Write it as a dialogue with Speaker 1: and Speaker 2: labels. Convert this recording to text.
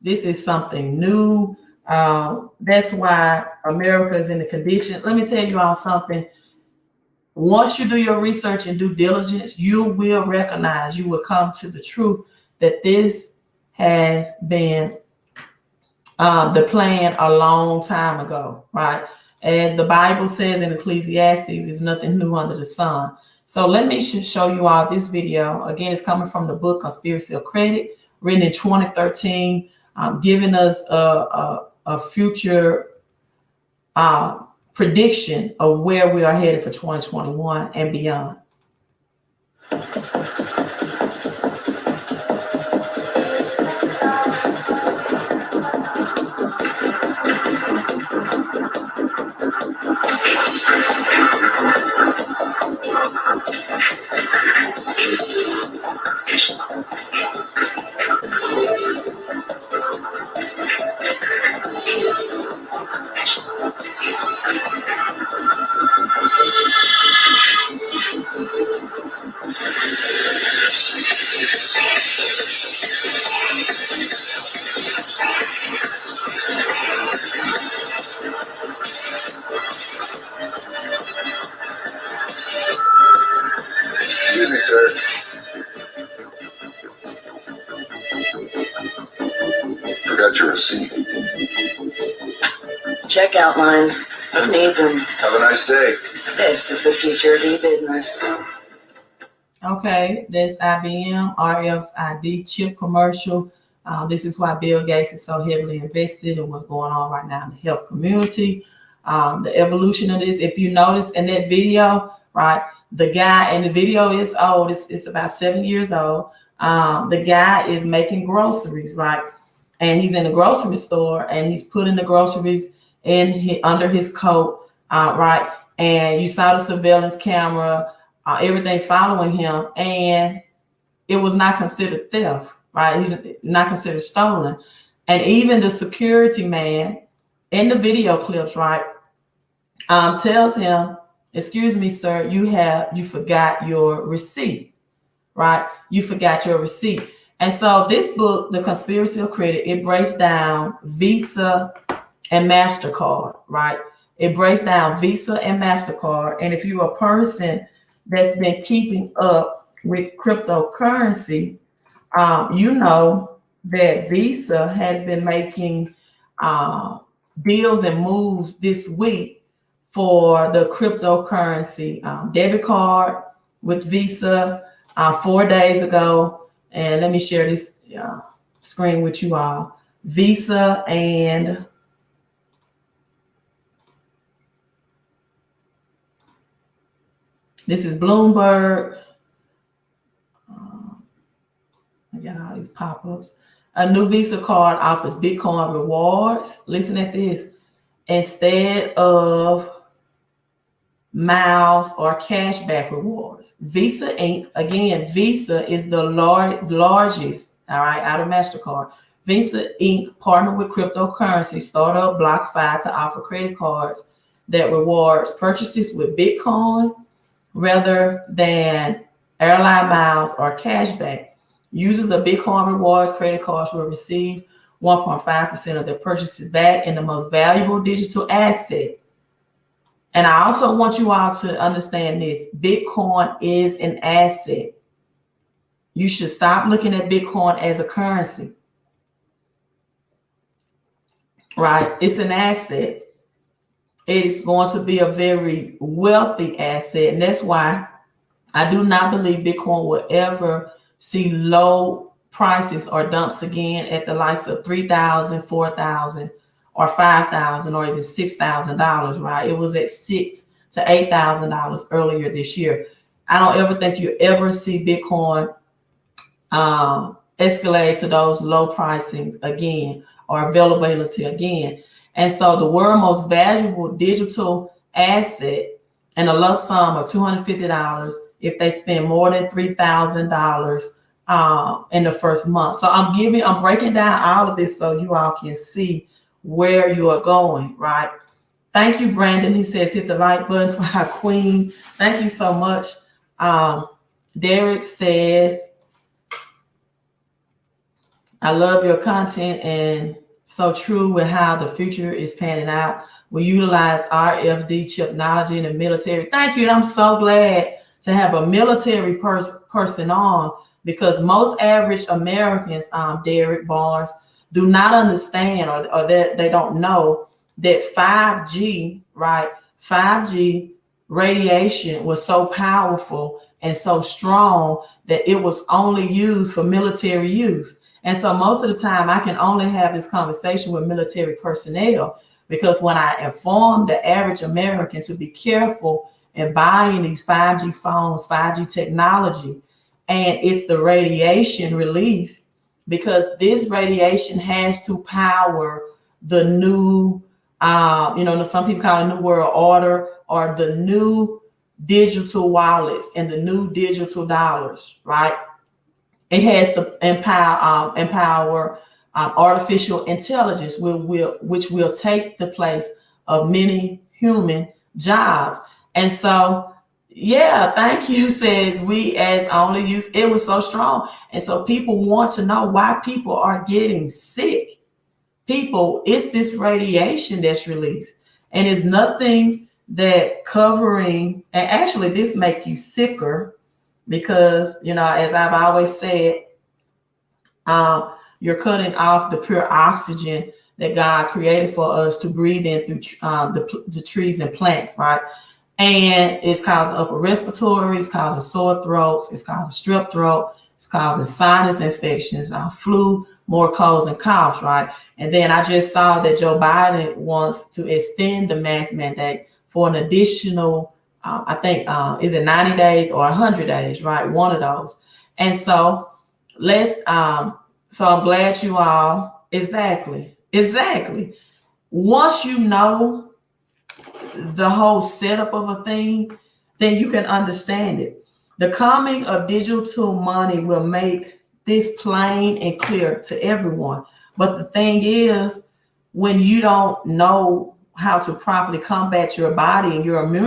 Speaker 1: This is something new. That's why America is in the condition. Let me tell you all something. Once you do your research and due diligence, you will recognize, you will come to the truth that this has been the plan a long time ago, right? As the Bible says in Ecclesiastes, there's nothing new under the sun. So let me show you all this video. Again, it's coming from the book Conspiracy of Credit, written in 2013, giving us a future prediction of where we are headed for 2021 and beyond.
Speaker 2: Excuse me, sir. Forgot your receipt.
Speaker 3: Checkout lines. Who needs them?
Speaker 2: Have a nice day.
Speaker 3: This is the future of e-business.
Speaker 1: Okay, that's IBM RFID chip commercial. This is why Bill Gates is so heavily invested in what's going on right now in the health community. The evolution of this, if you notice in that video, right, the guy, and the video is old, it's about 7 years old. The guy is making groceries, right? And he's in the grocery store and he's putting the groceries in under his coat, right? And you saw the surveillance camera, everything following him, and it was not considered theft, right? He's not considered stolen. And even the security man in the video clips, right, tells him, "Excuse me, sir, you forgot your receipt," right? You forgot your receipt. And so this book, The Conspiracy of Credit, it breaks down Visa and MasterCard, right? It breaks down Visa and MasterCard. And if you're a person that's been keeping up with cryptocurrency, you know that Visa has been making deals and moves this week for the cryptocurrency debit card with Visa 4 days ago. And let me share this screen with you all. Visa and this is Bloomberg. I got all these pop-ups. A new Visa card offers Bitcoin rewards. Listen at this. Instead of miles or cashback rewards. Visa Inc. Again, Visa is the largest, all right, out of MasterCard. Visa Inc. partnered with cryptocurrency startup BlockFi to offer credit cards that rewards purchases with Bitcoin rather than airline miles or cashback. Users of Bitcoin rewards credit cards will receive 1.5% of their purchases back in the most valuable digital asset. And I also want you all to understand this. Bitcoin is an asset. You should stop looking at Bitcoin as a currency, right? It's an asset. It is going to be a very wealthy asset. And that's why I do not believe Bitcoin will ever see low prices or dumps again at the likes of $3,000, $4,000, or $5,000, or even $6,000, right? It was at $6,000 to $8,000 earlier this year. I don't ever think you ever see Bitcoin escalate to those low pricings again or availability again. And so the world's most valuable digital asset and a lump sum of $250 if they spend more than $3,000 in the first month. So I'm breaking down all of this so you all can see where you are going, right? Thank you, Brandon. He says, hit the like button for our queen. Thank you so much. Derek says, I love your content and so true with how the future is panning out. We utilize RFD technology in the military. Thank you. And I'm so glad to have a military person on, because most average Americans, Derek Barnes, do not understand, or that they don't know that 5G, right? 5G radiation was so powerful and so strong that it was only used for military use. And so most of the time I can only have this conversation with military personnel, because when I inform the average American to be careful in buying these 5G phones, 5G technology, and it's the radiation release, because this radiation has to power the new, some people call it New World Order, or the new digital wallets and the new digital dollars, right? It has to empower artificial intelligence, which will take the place of many human jobs. And so, yeah, thank you, says we as only use. It was so strong. And so people want to know why people are getting sick. People, it's this radiation that's released. And it's nothing that covering, and actually this make you sicker, because, as I've always said, you're cutting off the pure oxygen that God created for us to breathe in through the trees and plants, right? And it's causing upper respiratory, it's causing sore throats, it's causing strep throat, it's causing sinus infections, flu, more colds and coughs, right? And then I just saw that Joe Biden wants to extend the mask mandate for an additional, I think, is it 90 days or 100 days, right? One of those. And so so I'm glad you all, exactly. Once you know the whole setup of a thing, then you can understand it. The coming of digital money will make this plain and clear to everyone. But the thing is, when you don't know how to properly combat your body and your immune